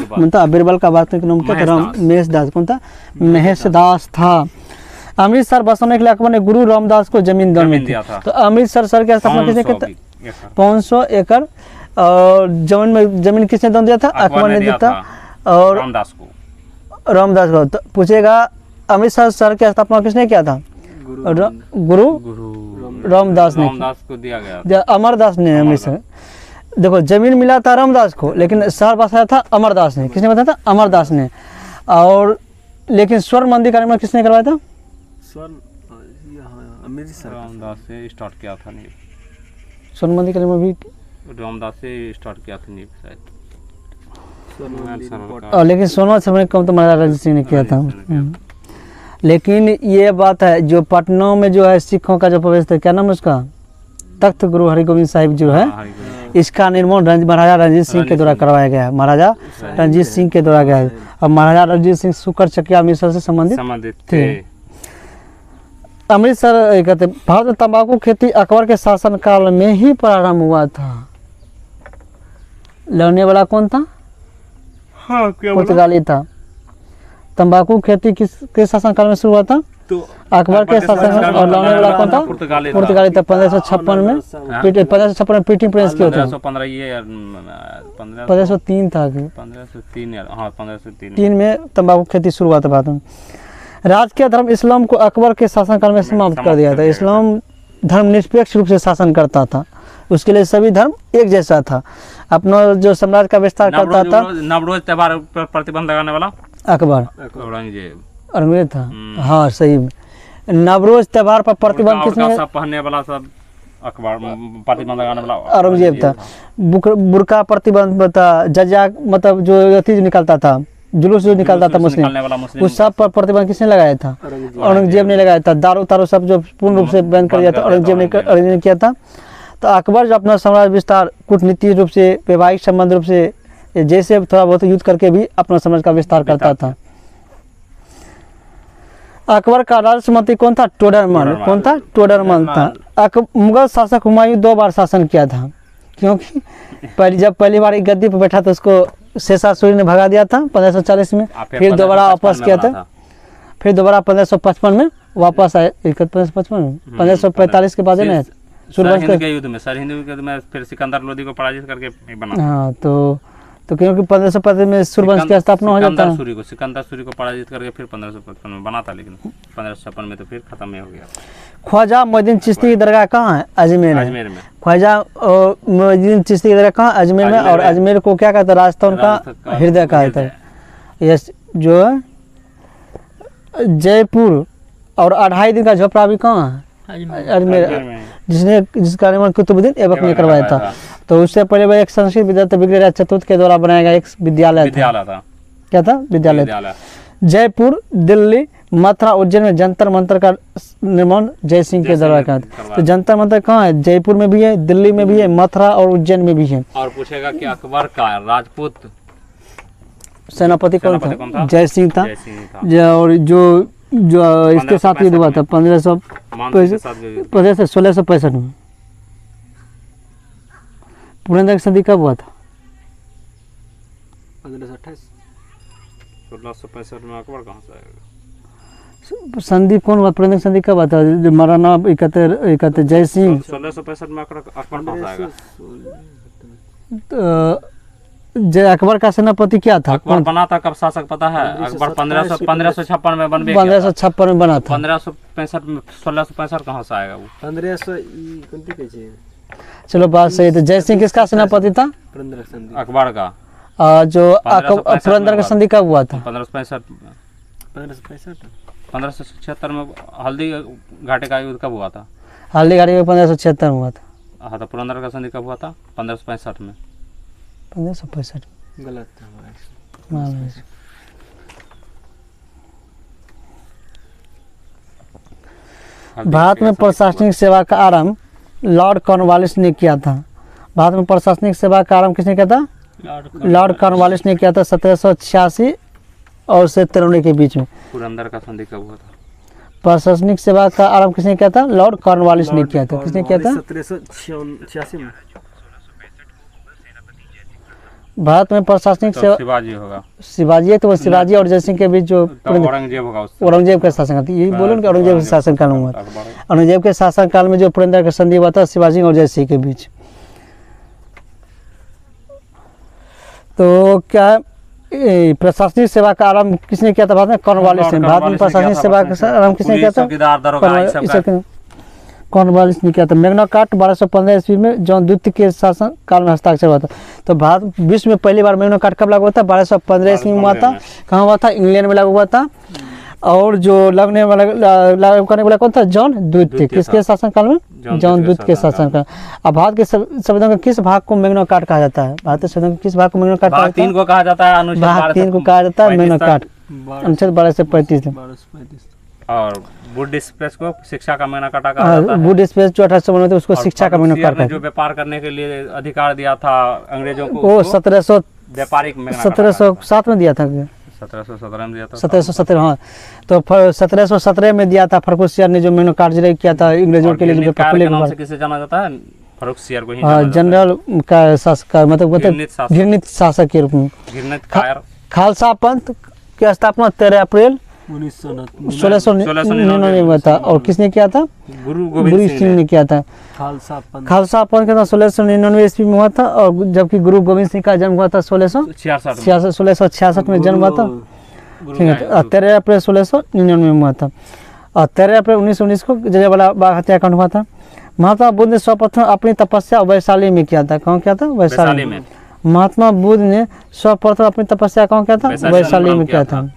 बीरबल का वास्तविक नाम क्या था? महेश दास। कौन था? महेश दास था। अमृतसर बसाने के लिए अकबर ने गुरु रामदास को जमीन दान में दी। तो अमृतसर शहर की स्थापना किसने की? 500 एकड़ और जमीन किसने दान दिया था? अकबर ने दिया था। और रामदास को। तो पूछेगा अमृतसर शहर की स्थापना किसने किया था? गुरु रामदास ने को दिया गया। अमरदास ने अमृतसर। देखो, जमीन मिला था रामदास को, लेकिन शहर बसाया था अमरदास ने। किसने बताया था? अमरदास ने। और लेकिन स्वर्ण मंदिर का निर्माण किसने करवाया था? रामदास से स्टार्ट किया था। नहीं, स्वर्ण मंदिर का निर्माण भी रामदास से स्टार्ट किया था। नहीं शायद, लेकिन सोना समय कम तो महाराजा रणजीत सिंह ने किया था। लेकिन ये बात है, जो पटना में जो है सिखों का जो प्रवेश था, क्या नाम है उसका? तख्त गुरु हरिगोविंद साहिब जो है, इसका निर्माण महाराजा रणजीत सिंह के द्वारा करवाया गया है। महाराजा रणजीत सिंह के द्वारा गया है। और महाराजा रणजीत सिंह शुक्र चकिया अमृतसर से संबंधित थे। अमृतसर कहते भारत में तंबाकू खेती अकबर के शासनकाल में ही प्रारंभ हुआ था। लड़ने वाला कौन था? पुर्तगाली था। तंबाकू खेती किस शासनकाल में शुरू हुआ था? अकबर के शासनकाल। और लड़ने वाला कौन था? पुर्तगाली था। 1556 में 1556 में पीटिंग प्रिंस की होती है। 1503 था। 1503 में तंबाकू खेती शुरू हुआ था भारत में। राजकीय धर्म इस्लाम को अकबर के शासनकाल में समाप्त कर दिया था। इस्लाम धर्म निरपेक्ष रूप से शासन करता था। उसके लिए सभी धर्म एक जैसा था। अपना जो साम्राज्य का विस्तार करता था नवरोज त्योहार पर प्रतिबंध लगाने वाला अकबर औरंगजेब औरंगजेब था। हाँ सही में, नवरोज त्योहार पर प्रतिबंध किसने, सब पहनने वाला सब अखबार प्रतिबंध लगाने वाला औरंगजेब था। बुर्का प्रतिबंध था, जज्जा मतलब जो अति निकलता था, जुलूस जो निकलता था मुस्लिम, उस सब पर प्रतिबंध किसने लगाया था? औरंगजेब ने लगाया था। दारू तारू सब जो पूर्ण रूप से बैन कर दिया था औरंगजेब ने किया था। तो अकबर जो अपना साम्राज्य विस्तार कूटनीतिक रूप से, वैवाहिक संबंध रूप से, जैसे थोड़ा बहुत युद्ध करके भी अपना साम्राज्य का विस्तार करता था। अकबर का राजमंत्री कौन था? टोडरमल। कौन था? टोडरमल था। मुगल शासक हुमायूं 2 बार शासन किया था, क्योंकि जब पहली बार एक गद्दी पर बैठा तो उसको शेषा सूरी ने भगा दिया था 1540 में, फिर दोबारा वापस किया था, फिर दोबारा 1555 में वापस आए। 1545 के बाद है ना सूर्यवंश के युद्ध में, सर हिंदू युद्ध में फिर सिकंदर लोदी को पराजित करके बना। हाँ तो क्योंकि 1555 में सूर्यवंश की स्थापना हो जाता है। सिकंदर सूरी को पराजित करके फिर 1555 में बना था, लेकिन 1556 में तो फिर खत्म हो गया। ख्वाजा मोइनुद्दीन चिश्ती की दरगाह कहाँ है? अजमेर में। ख्वाजा मोइनुद्दीन चिश्ती की दरगाह कहाँ? अजमेर में। और अजमेर को क्या कहता है? राजस्थान का हृदय कहता है। यस, जो है जयपुर और 2.5 दिन का झोपड़ा भी कहाँ है? अजमेर, जिसका निर्माण कुतुबुद्दीन ऐबक ने करवाया था। तो उससे पहले वह एक संस्कृत विद्यालय विग्रह चतुर्थ के द्वारा बनाया गया एक विद्यालय था। क्या था? विद्यालय। जयपुर, दिल्ली, मथुरा, उज्जैन में जंतर मंतर का निर्माण जय सिंह के द्वारा का था। तो जंतर मंतर कहाँ है? जयपुर में भी है, दिल्ली में भी है, मथुरा और उज्जैन में भी है। और पूछेगा कि अकबर का राजपूत सेनापति कौन था? जय सिंह था। और जो इसके साथ युद्ध हुआ था 1665 में। पुरंदर की संधि कब हुआ था? 1528। 1665 में अकबर कहाँ से आएगा? संधि कौन हुआ? पुरंदर की संधि कब हुआ था? जो महाराणा इकहत्तर जय सिंह। 1665 में अकबर कहाँ से आएगा? जय अकबर का सेनापति क्या था? अकबर बना था कब शासक पता है? अकबर 1556 में बन गया। 1556 में बना था। 1565 में 1665 कहाँ से आएगा वो? 1500 कौन कैसे? चलो बात सही। तो जय सिंह किसका सेनापति था? अकबर का। जो पुरंदर का संधि कब हुआ था? 1576 में। हल्दी घाटी का युद्ध कब हुआ था? हल्दी घाटी में 1576 में हुआ था। हाँ, तो पुरंदर का संधि कब हुआ था? 1565 में। 1565 गलत था। भारत में प्रशासनिक सेवा का आरंभ लॉर्ड कॉर्नवालिस ने किया था। भारत में प्रशासनिक सेवा का आरंभ किसने किया था? लॉर्ड कॉर्नवालिस ने किया था 1786 और से 93 के बीच में। पुरंदर का संधि कब हुआ था? प्रशासनिक सेवा का आरंभ किसने किया था? लॉर्ड कॉर्नवालिस ने किया था। किसने किया था? 1786 में। भारत में प्रशासनिक सेवा शिवाजी होगा। शिवाजी है, तो शिवाजी और जय सिंह के बीच जो औरंगजेब होगा। औरंगजेब का शासन था। यही बोलो कि औरंगजेब के शासन काल में हुआ था। औरंगजेब के शासन काल में जो पुरंदर का संधि हुआ था शिवाजी और जय सिंह के बीच। तो क्या प्रशासनिक सेवा का आरंभ किसने किया था? भारत में कॉर्नवालिस ने। भारत में प्रशासनिक सेवा का आरंभ किसने किया था? कॉर्नवालिस ने किया था। मैग्ना कार्टा 1215 ईस्वी में जॉन द्वितीय के शासन काल में हस्ताक्षर हुआ था। तो भारत विश्व में पहली बार मैग्ना कार्टा कब लागू हुआ था? 1215 ईस्वी में हुआ था। कहाँ हुआ था? इंग्लैंड में लागू हुआ था। और जो लागू करने वाला कौन था? जॉन द्वितीय। किसके शासन काल में? जॉन द्वितीय के शासन काल। अब भारत के संविधान के किस भाग को मैग्ना कार्टा कहा जाता है? भारतीय संविधान के किस भाग को मैग्ना कार्टा कहा जाता है? 3 को कहा जाता है। अनुच्छेद 3 को कहा जाता है मैग्ना कार्टा। अनुच्छेद 12 से 35। और वुड स्पेस को शिक्षा का मैग्ना कार्टा कहा जाता है। वुड स्पेस जो 1892 में उसको शिक्षा का मैग्ना कार्टा। जो व्यापार करने के लिए अधिकार दिया था अंग्रेजों को, वो 1700 व्यापारिक मैग्ना 1707 में दिया था। 1717 में दिया था। 1717 हाँ। तो 1717 में दिया था। फर्रुखसियार ने जो मैग्ना कार्टा जारी किया था अंग्रेजों के लिए। किसे जाना जाता है? फर्रुखसियार को ही जनरल का शासक, मतलब घृणित शासक के रूप में। खालसा पंथ की स्थापना 13 अप्रैल 1699 में हुआ था। और किसने किया था? गुरु गोविंद सिंह ने किया था। खालसा पंथ का 1699 ईस्वी में हुआ था। और जबकि गुरु गोविंद सिंह का जन्म हुआ था 1666 में जन्म हुआ था। ठीक है। 13 अप्रैल 1699 में हुआ था। और 13 अप्रैल 1919 को जलियांवाला बाग हत्याकांड हुआ था। महात्मा बुद्ध ने सर्वप्रथम अपनी तपस्या वैशाली में किया था। कहाँ किया था? वैशाली में। महात्मा बुद्ध ने सर्वप्रथम अपनी तपस्या कहाँ किया था? वैशाली में किया था।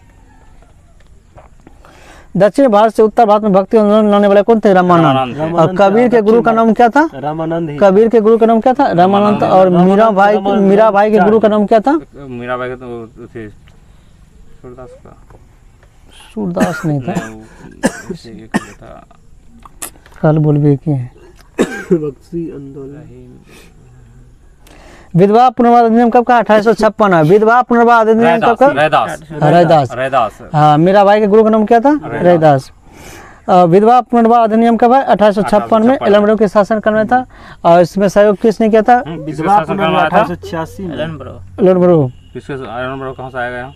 दक्षिण भारत से उत्तर भारत में भक्ति आंदोलन लाने वाले कौन थे? रामानंद। और कबीर के गुरु का नाम क्या था? रामानंद। कबीर के गुरु का नाम क्या था? रामानंद। और मीरा भाई के गुरु का नाम क्या था? मीरा भाई का तो सूरदास का, सूरदास नहीं था, था कल बोलबे के भक्ति आंदोलन। विधवा पुनर्वास अधिनियम कब का? 1856 है। विधवा पुनर्वास अधिनियम कब का? रैदास। हाँ, मीरा भाई के गुरु का नाम क्या था? रैदास। विधवा पुनर्वास अधिनियम कब है? 1856 में एलन के शासनकाल में था। और इसमें सहयोग किसने किया था? विधवा पुनर्वास 1886 में एलन ब्रो कहाँ से आएगा?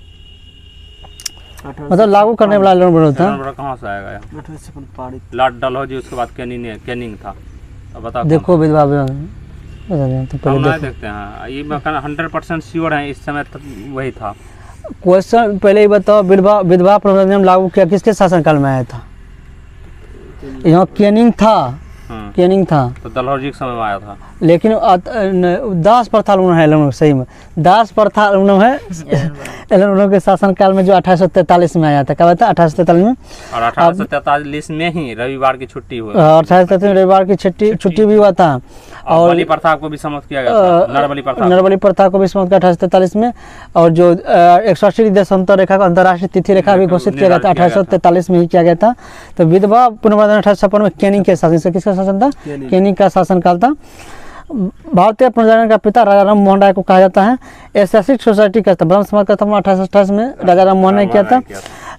मतलब लागू करने वाला एलन ब्रो था। कहाँ से आएगा? 1856 पारित। लॉर्ड डलहौजी, उसके बाद कैनिंग था। अब बताओ। देखो विधवा तो नहीं देखते हैं, ये 100% श्योर है इस समय तक वही था। क्वेश्चन पहले ही बताओ, विधवा पुनर्वास अधिनियम लागू किया किसके शासनकाल में आया था? यहाँ कैनिंग था, कैनिंग था तो डलहौजी के समय में आया था। लेकिन दास प्रथा है एलन, सही में दास प्रथा है एलन के शासनकाल में, जो 1843 में आया था। क्या था? 1843 में। और 1843 में ही रविवार की छुट्टी हुई। 1843 में रविवार की छुट्टी भी हुआ था। और बलि प्रथा को भी समाप्त किया गया था, नरबलि प्रथा को भी समाप्त किया 1843 में। और जो 180 देशांतर रेखा को अंतर्राष्ट्रीय तिथि रेखा भी घोषित किया गया था 1843 में ही किया गया था। तो विधवा पुनर्वास 1856 में कैनिंग के शासन से, किसका शासन था? कैनिंग का शासनकाल था। भारतीय पुनर्जागरण का पिता राजा राम मोहन राय को कहा जाता है। ऐतिहासिक सोसाइटी का ब्रह्म समाज का स्थापना 1828 में राजा राम मोहन ने किया था।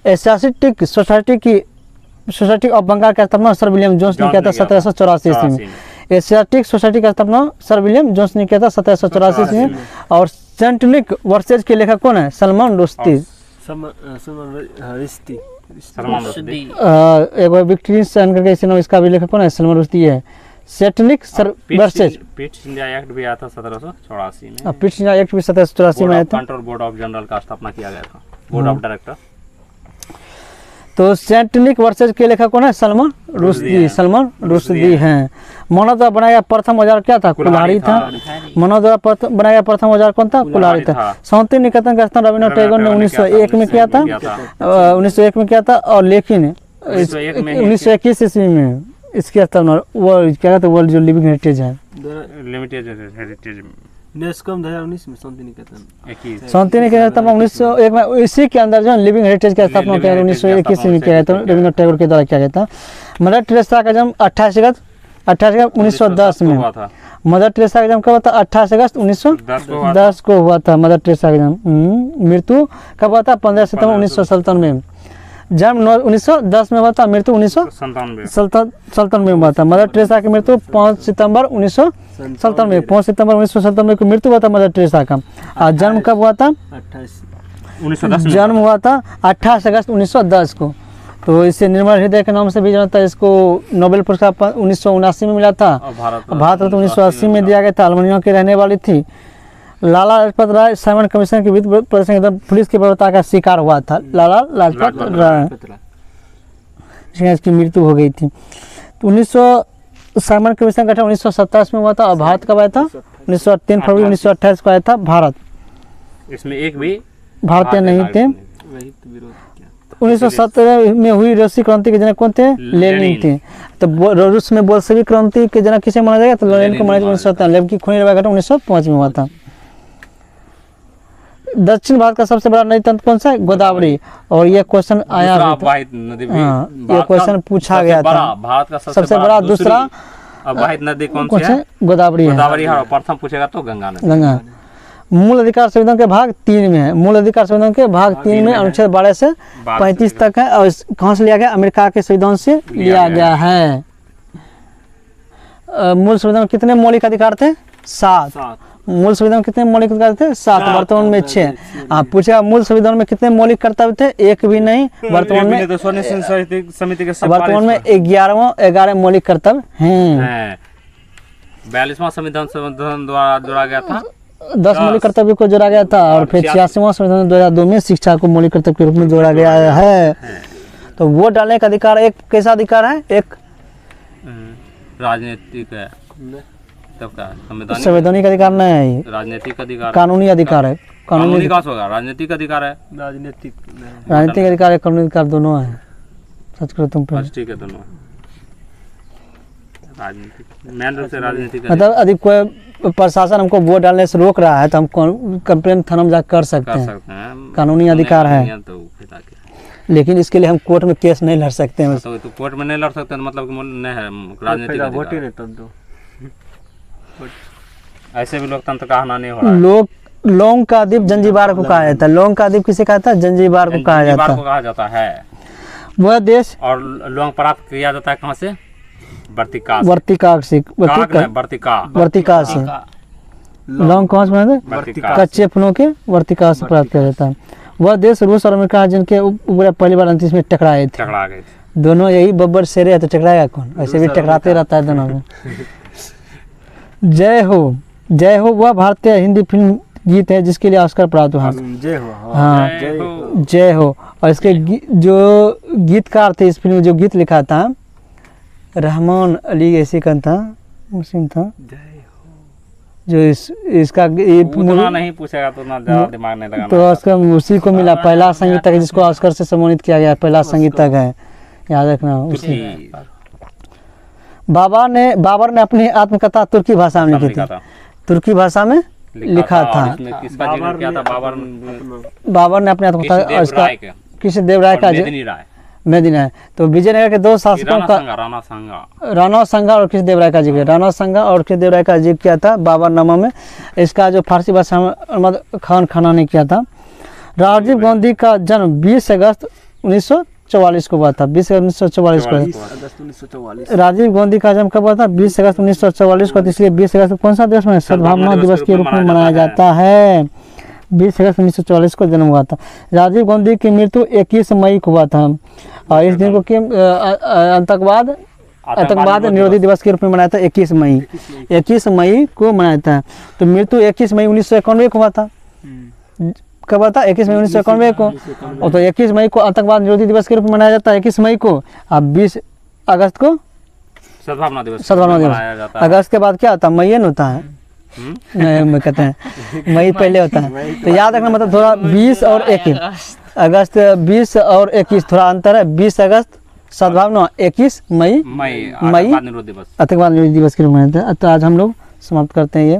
एशियाटिक सोसाइटी ऑफ बंगाल का स्थापना सर विलियम जोन्स ने किया था 1784 ईस्वी में। एशियाटिक सोसाइटी का स्थापना सर विलियम जोन्स ने किया था 1784 ईस्वी में। और सेंट निक वर्सेज के लेखक कौन है? सलमान रुश्दी। एक विक्टोरियन सन करके इसी नाम इसका भी लेखक कौन है? सलमान रुश्दी है। Satinique versus Pitt's India act भी आया था 1784 में। पिट्स इंडिया एक्ट भी 1784 में आया था। बोर्ड ऑफ जनरल का स्थापना किया गया था, बोर्ड ऑफ डायरेक्टर। तो सेंटनिक वर्सेज के लेखक कौन है? सलमान रुश्दी। सलमान रुश्दी हैं। मानव द्वारा बनाया प्रथम औजार क्या था? कुल्हाड़ी था। मानव द्वारा बनाया प्रथम औजार कौन था? कुल्हाड़ी था। शांति निकेतन का स्थापना रविन्द्रनाथ टैगोर ने 1901 में किया था। 1901 में किया था। और लेकिन 1921 ईस्वी में इसके स्थापना वर्ल्ड क्या कहते हैं, वर्ल्ड जो लिविंग हेरिटेज है, लिमिटेड हेरिटेज नेस्कॉम 2019 में शांति निकेतन शांति निकेतन 1901 में इसी के अंदर जो लिविंग हेरिटेज का स्थापना किया 1921 में किया गया था, रविन्द्रनाथ टैगोर के द्वारा किया गया था। मदर टेरेसा का जन्म 28 अगस्त 1910 में। मदर टेरेसा का जन्म कब हुआ था? 28 अगस्त 1910 को हुआ था मदर टेरेसा का जन्म। मृत्यु कब हुआ था? 15 सितंबर 1997 में। जन्म 1910 में हुआ था, मृत्यु 1997 में हुआ था। मदर टेरेसा की मृत्यु 5 सितंबर 1997 में, 5 सितंबर 1997 को मृत्यु हुआ था मदर टेरेसा का। और जन्म कब हुआ था? 1910 जन्म हुआ था 28 अगस्त 1910 को। तो इसे निर्मल हृदय के नाम से भी जानता है। इसको नोबेल पुरस्कार 1979 में मिला था। भारत रत्न 1980 में दिया गया था। अल्बानिया की रहने वाली थी। लाला लाजपत राय साइमन कमीशन के विरुद्ध प्रदर्शन एकदम पुलिस की बर्बरता का शिकार हुआ था। लाला लाजपत राय, इसकी मृत्यु हो गई थी। तो साइमन कमीशन का 1927 में हुआ था। और भारत कब आया था? 3 फरवरी 1928 को आया था भारत। इसमें एक भी भारतीय नहीं थे। 1917 में हुई रूसी क्रांति के जनक कौन थे? लेनिन थे। तो रूस में बोल्शेविक क्रांति के जनक किसे माना जाएगा? तो लेनिन को माना जाएगा। 1917 लेनिन की खूनी लड़ाई 1905 में हुआ था। दक्षिण भारत का सबसे बड़ा नदी तंत्र कौन सा है? गोदावरी। और ये क्वेश्चन आया था, ये क्वेश्चन पूछा गया था। भारत का सबसे बड़ा दूसरा वाहिद नदी कौन सी है? गोदावरी है। गोदावरी है। प्रथम पूछेगा तो गंगा नदी। गंगा। मूल अधिकार संविधान के भाग 3 में है। मूल अधिकार संविधान के भाग 3 में अनुच्छेद 12 से 35 तक है। और कहाँ से लिया गया? अमेरिका के संविधान से लिया गया है। मूल संविधान में कितने मौलिक अधिकार थे? 7। मूल संविधान में कितने मौलिक अधिकार थे? 7। वर्तमान में 6। आप पूछेगा मूल संविधान में कितने मौलिक कर्तव्य थे? एक भी नहीं। वर्तमान में 11 मौलिक कर्तव्य हैं। 42वां संविधान द्वारा जोड़ा गया था। 10 मौलिक कर्तव्य को जोड़ा गया था। और फिर 86वां संविधान 2002 में शिक्षा को मौलिक कर्तव्य के रूप में जोड़ा गया है। तो वोट डालने का अधिकार एक कैसा अधिकार है? एक राजनीतिक है तब का संवैधानिक संवैधानिक अधिकार नहीं है ये, राजनीतिक अधिकार कानूनी अधिकार है। कानूनी का होगा राजनीतिक अधिकार है राजनीतिक राजनीतिक अधिकार है, कानूनी अधिकार दोनों है। सच करो तुम पे, बस ठीक है दोनों राजनीतिक मेन रूप से राजनीतिक मतलब यदि कोई प्रशासन हमको वोट डालने से रोक रहा है तो हम कंप्लेन थाना में जाकर कर सकते कर हैं, सकते हैं, कानूनी अधिकार है। नहीं तो फिर आके लेकिन इसके लिए हम कोर्ट में केस नहीं लड़ सकते हैं। तो कोर्ट में नहीं लड़ सकते हैं, मतलब कि नहीं है राजनीतिक वोट ही अधिकार। नहीं तब तो ऐसे भी लोकतंत्र का हाना नहीं हो रहा है। लोग लौंग का दीप जंजीबार को कहा जाता है। लौंग का दीप किसे कहता है? जंजीबार को कहा जंजीबार जाता को कहा जाता है। है। वह देश और लौंग प्राप्त किया जाता है कहाँ से? वर्तिका से। वर्तिका से, काग नहीं, वर्तिका वर्तिका से। लौंग कहाँ से बनाते हैं? वर्तिका कच्चे फलों के वर्तिका से प्राप्त किया जाता है। वह देश रूस और अमेरिका जिनके ऊपर पहली बार अंतरिक्ष में टकराए थे। टकरा गए थे। दोनों यही बब्बर शेरे है तो टकराएगा कौन? ऐसे भी टकराते रहता है दोनों में। जय हो, जय हो वह भारतीय हिंदी फिल्म गीत है जिसके लिए ऑस्कर प्राप्त हुआ। जय हो। हाँ, जय हो। जय हो। और इसके जो गीतकार थे इस फिल्म में, जो गीत लिखा था रहमान अली ऐसे का था, मुस्लिम था, जो इसका उतना नहीं पूछेगा तो उतना ज्यादा दिमाग नहीं लगाना। तो उसका उसी को मिला पहला संगीतक जिसको ऑस्कर से सम्मानित किया गया, पहला संगीतक है, याद रखना उसी। बाबर ने अपनी आत्मकथा तुर्की भाषा में लिखी थी। तुर्की भाषा में लिखा था। किसका जिक्र किया था? बाबर ने अपने आत्मकथा किसी देव राय का मेदिनी राय मेदिनी है। तो विजयनगर के दो शासकों का राणा संगा और कृष्ण देव राय का जिक्र, राणा संगा और कृष्ण देव राय का जिक्र किया था बाबरनामा में। इसका जो फारसी भाषा में अहमद खान खाना ने किया था। राजीव गांधी का जन्म 20 अगस्त 1944 को हुआ था। 20 अगस्त 1944 को। अगस्त 1944। राजीव गांधी का जन्म कब हुआ था? 20 अगस्त 1944 को। इसलिए 20 अगस्त कौन सा दिवस में सद्भावना दिवस के रूप में मनाया जाता है। 20 अगस्त 1944 को जन्म हुआ था। राजीव गांधी की मृत्यु 21 मई को हुआ था और इस दिन को आतंकवाद निरोधी दिवस के रूप में मनाया था। 21 मई को मनाया था। तो मृत्यु 21 मई 1991 को हुआ था। कब हुआ था? 21 मई 1991 को। और तो 21 मई को आतंकवाद निरोधी दिवस के रूप में मनाया जाता है 21 मई को। अब 20 अगस्त को सद्भावना दिवस मनाया जाता है। अगस्त के बाद क्या होता है? मई होता है। नहीं कहते हैं मई पहले होता है। तो याद रखना, मतलब थोड़ा 20 और 21 अगस्त, 20 और 21 थोड़ा अंतर है। 20 अगस्त सद्भावना, 21 मई आतंकवाद निरोधी दिवस के रूप में मनाते हैं। तो आज हम लोग समाप्त करते हैं ये।